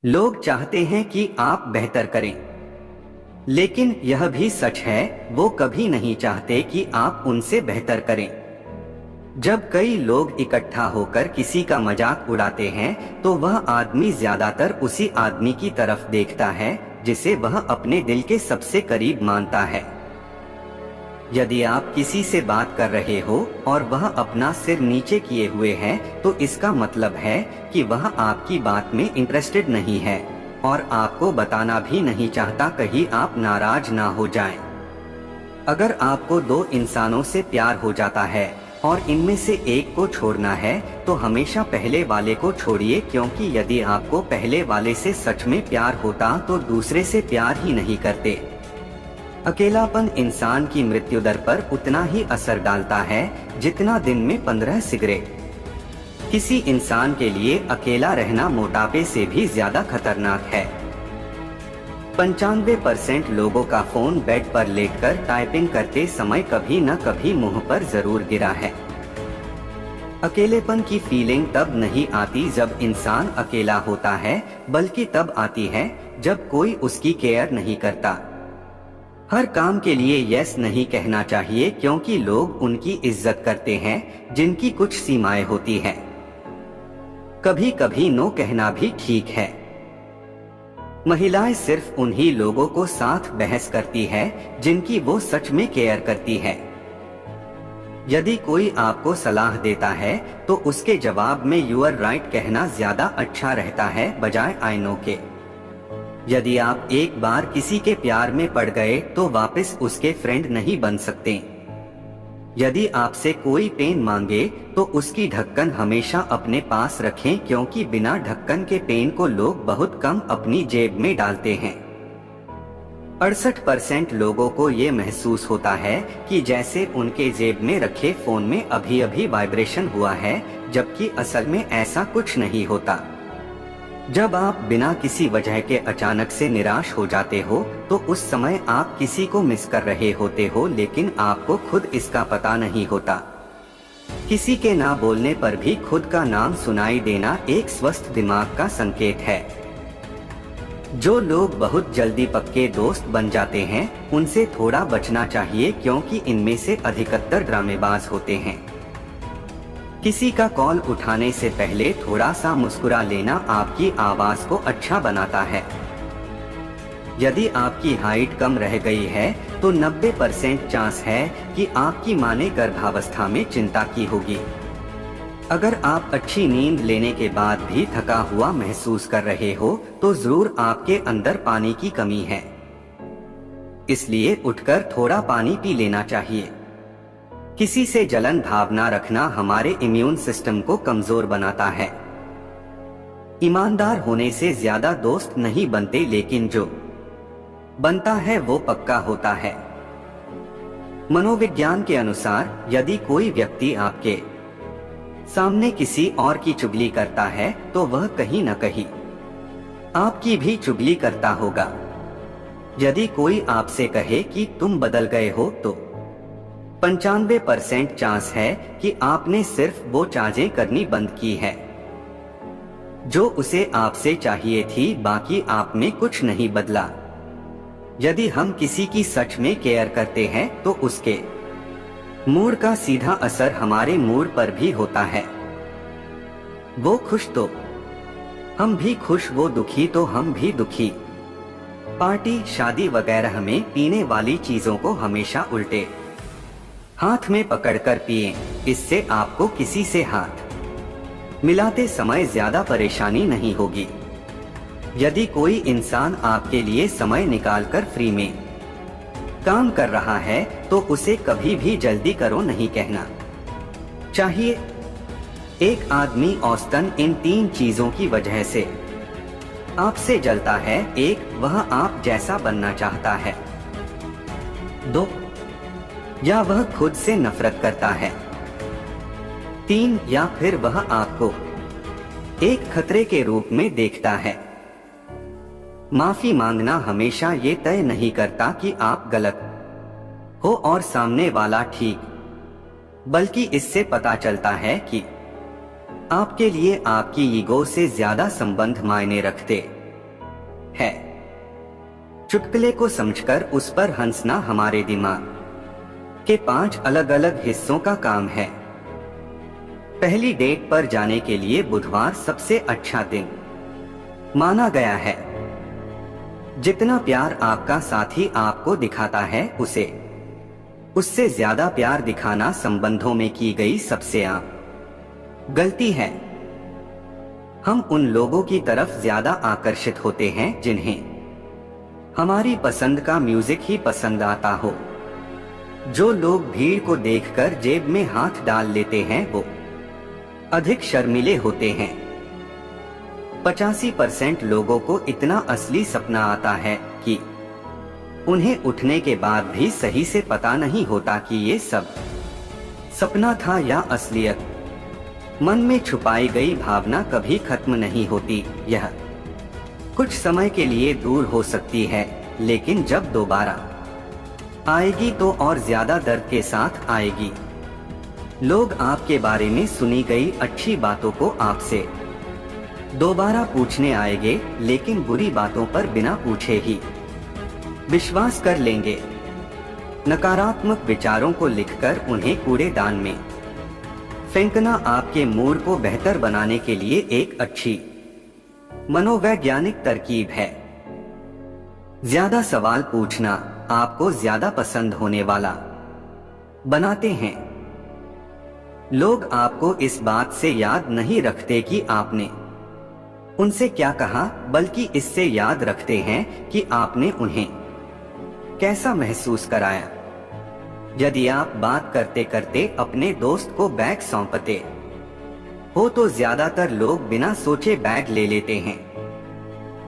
लोग चाहते हैं कि आप बेहतर करें, लेकिन यह भी सच है वो कभी नहीं चाहते कि आप उनसे बेहतर करें। जब कई लोग इकट्ठा होकर किसी का मजाक उड़ाते हैं तो वह आदमी ज्यादातर उसी आदमी की तरफ देखता है जिसे वह अपने दिल के सबसे करीब मानता है। यदि आप किसी से बात कर रहे हो और वह अपना सिर नीचे किए हुए है तो इसका मतलब है कि वह आपकी बात में इंटरेस्टेड नहीं है और आपको बताना भी नहीं चाहता कहीं आप नाराज ना हो जाएं। अगर आपको दो इंसानों से प्यार हो जाता है और इनमें से एक को छोड़ना है तो हमेशा पहले वाले को छोड़िए, क्योंकि यदि आपको पहले वाले से सच में प्यार होता तो दूसरे से प्यार ही नहीं करते। अकेलापन इंसान की मृत्यु दर पर उतना ही असर डालता है जितना दिन में 15 सिगरेट। किसी इंसान के लिए अकेला रहना मोटापे से भी ज्यादा खतरनाक है। 95% लोगों का फोन बेड पर लेटकर टाइपिंग करते समय कभी न कभी मुंह पर जरूर गिरा है। अकेलेपन की फीलिंग तब नहीं आती जब इंसान अकेला होता है, बल्कि तब आती है जब कोई उसकी केयर नहीं करता। हर काम के लिए यस नहीं कहना चाहिए, क्योंकि लोग उनकी इज्जत करते हैं जिनकी कुछ सीमाएं होती हैं। कभी कभी नो कहना भी ठीक है। महिलाएं सिर्फ उन्हीं लोगों को साथ बहस करती है जिनकी वो सच में केयर करती है। यदि कोई आपको सलाह देता है तो उसके जवाब में यू आर राइट कहना ज्यादा अच्छा रहता है बजाय आई नो के। यदि आप एक बार किसी के प्यार में पड़ गए तो वापस उसके फ्रेंड नहीं बन सकते। यदि आपसे कोई पेन मांगे तो उसकी ढक्कन हमेशा अपने पास रखें, क्योंकि बिना ढक्कन के पेन को लोग बहुत कम अपनी जेब में डालते हैं। 68% लोगों को ये महसूस होता है कि जैसे उनके जेब में रखे फोन में अभी अभी वाइब्रेशन हुआ है, जबकि असल में ऐसा कुछ नहीं होता। जब आप बिना किसी वजह के अचानक से निराश हो जाते हो तो उस समय आप किसी को मिस कर रहे होते हो, लेकिन आपको खुद इसका पता नहीं होता। किसी के ना बोलने पर भी खुद का नाम सुनाई देना एक स्वस्थ दिमाग का संकेत है। जो लोग बहुत जल्दी पक्के दोस्त बन जाते हैं उनसे थोड़ा बचना चाहिए, क्योंकि इनमें से अधिकतर ड्रामेबाज होते हैं। किसी का कॉल उठाने से पहले थोड़ा सा मुस्कुरा लेना आपकी आवाज को अच्छा बनाता है। यदि आपकी हाइट कम रह गई है तो 90% चांस है कि आपकी मां ने गर्भावस्था में चिंता की होगी। अगर आप अच्छी नींद लेने के बाद भी थका हुआ महसूस कर रहे हो तो जरूर आपके अंदर पानी की कमी है। इसलिए उठकर थोड़ा पानी पी लेना चाहिए। किसी से जलन भावना रखना हमारे इम्यून सिस्टम को कमजोर बनाता है। ईमानदार होने से ज्यादा दोस्त नहीं बनते, लेकिन जो बनता है वो पक्का होता है। मनोविज्ञान के अनुसार यदि कोई व्यक्ति आपके सामने किसी और की चुगली करता है तो वह कहीं न कहीं आपकी भी चुगली करता होगा। यदि कोई आपसे कहे कि तुम बदल गए हो तो 95% चांस है कि आपने सिर्फ वो चाजें करनी बंद की है जो उसे आपसे चाहिए थी, बाकी आप में कुछ नहीं बदला। यदि हम किसी की सच में केयर करते हैं तो उसके मूड का सीधा असर हमारे मूड पर भी होता है। वो खुश तो हम भी खुश, वो दुखी तो हम भी दुखी। पार्टी शादी वगैरह में पीने वाली चीजों को हमेशा उल्टे हाथ में पकड़कर पिएं, इससे आपको किसी से हाथ मिलाते समय ज्यादा परेशानी नहीं होगी। यदि कोई इंसान आपके लिए समय निकालकर फ्री में काम कर रहा है तो उसे कभी भी जल्दी करो नहीं कहना चाहिए। एक आदमी औसतन इन 3 चीजों की वजह से आपसे जलता है। 1, वह आप जैसा बनना चाहता है। 2, या वह खुद से नफरत करता है। 3, या फिर वह आपको एक खतरे के रूप में देखता है। माफी मांगना हमेशा ये तय नहीं करता कि आप गलत हो और सामने वाला ठीक, बल्कि इससे पता चलता है कि आपके लिए आपकी ईगो से ज्यादा संबंध मायने रखते। है। चुटकुले को समझकर उस पर हंसना हमारे दिमाग के 5 अलग अलग हिस्सों का काम है। पहली डेट पर जाने के लिए बुधवार सबसे अच्छा दिन माना गया है। जितना प्यार आपका साथी आपको दिखाता है उससे ज्यादा प्यार दिखाना संबंधों में की गई सबसे आम गलती है। हम उन लोगों की तरफ ज्यादा आकर्षित होते हैं जिन्हें हमारी पसंद का म्यूजिक ही पसंद आता हो। जो लोग भीड़ को देखकर जेब में हाथ डाल लेते हैं वो अधिक शर्मीले होते हैं। 85% लोगों को इतना असली सपना आता है कि उन्हें उठने के बाद भी सही से पता नहीं होता कि ये सब सपना था या असलियत। मन में छुपाई गई भावना कभी खत्म नहीं होती। यह कुछ समय के लिए दूर हो सकती है, लेकिन जब दोबारा आएगी तो और ज्यादा दर्द के साथ आएगी। लोग आपके बारे में सुनी गई अच्छी बातों को आपसे दोबारा पूछने आएंगे, लेकिन बुरी बातों पर बिना पूछे ही विश्वास कर लेंगे। नकारात्मक विचारों को लिखकर उन्हें कूड़ेदान में फेंकना आपके मूड को बेहतर बनाने के लिए एक अच्छी मनोवैज्ञानिक तरकीब है। ज्यादा सवाल पूछना आपको ज्यादा पसंद होने वाला बनाते हैं। लोग आपको इस बात से याद नहीं रखते कि आपने उनसे क्या कहा, बल्कि इससे याद रखते हैं कि आपने उन्हें कैसा महसूस कराया। यदि आप बात करते करते अपने दोस्त को बैग सौंपते हो तो ज्यादातर लोग बिना सोचे बैग ले लेते हैं।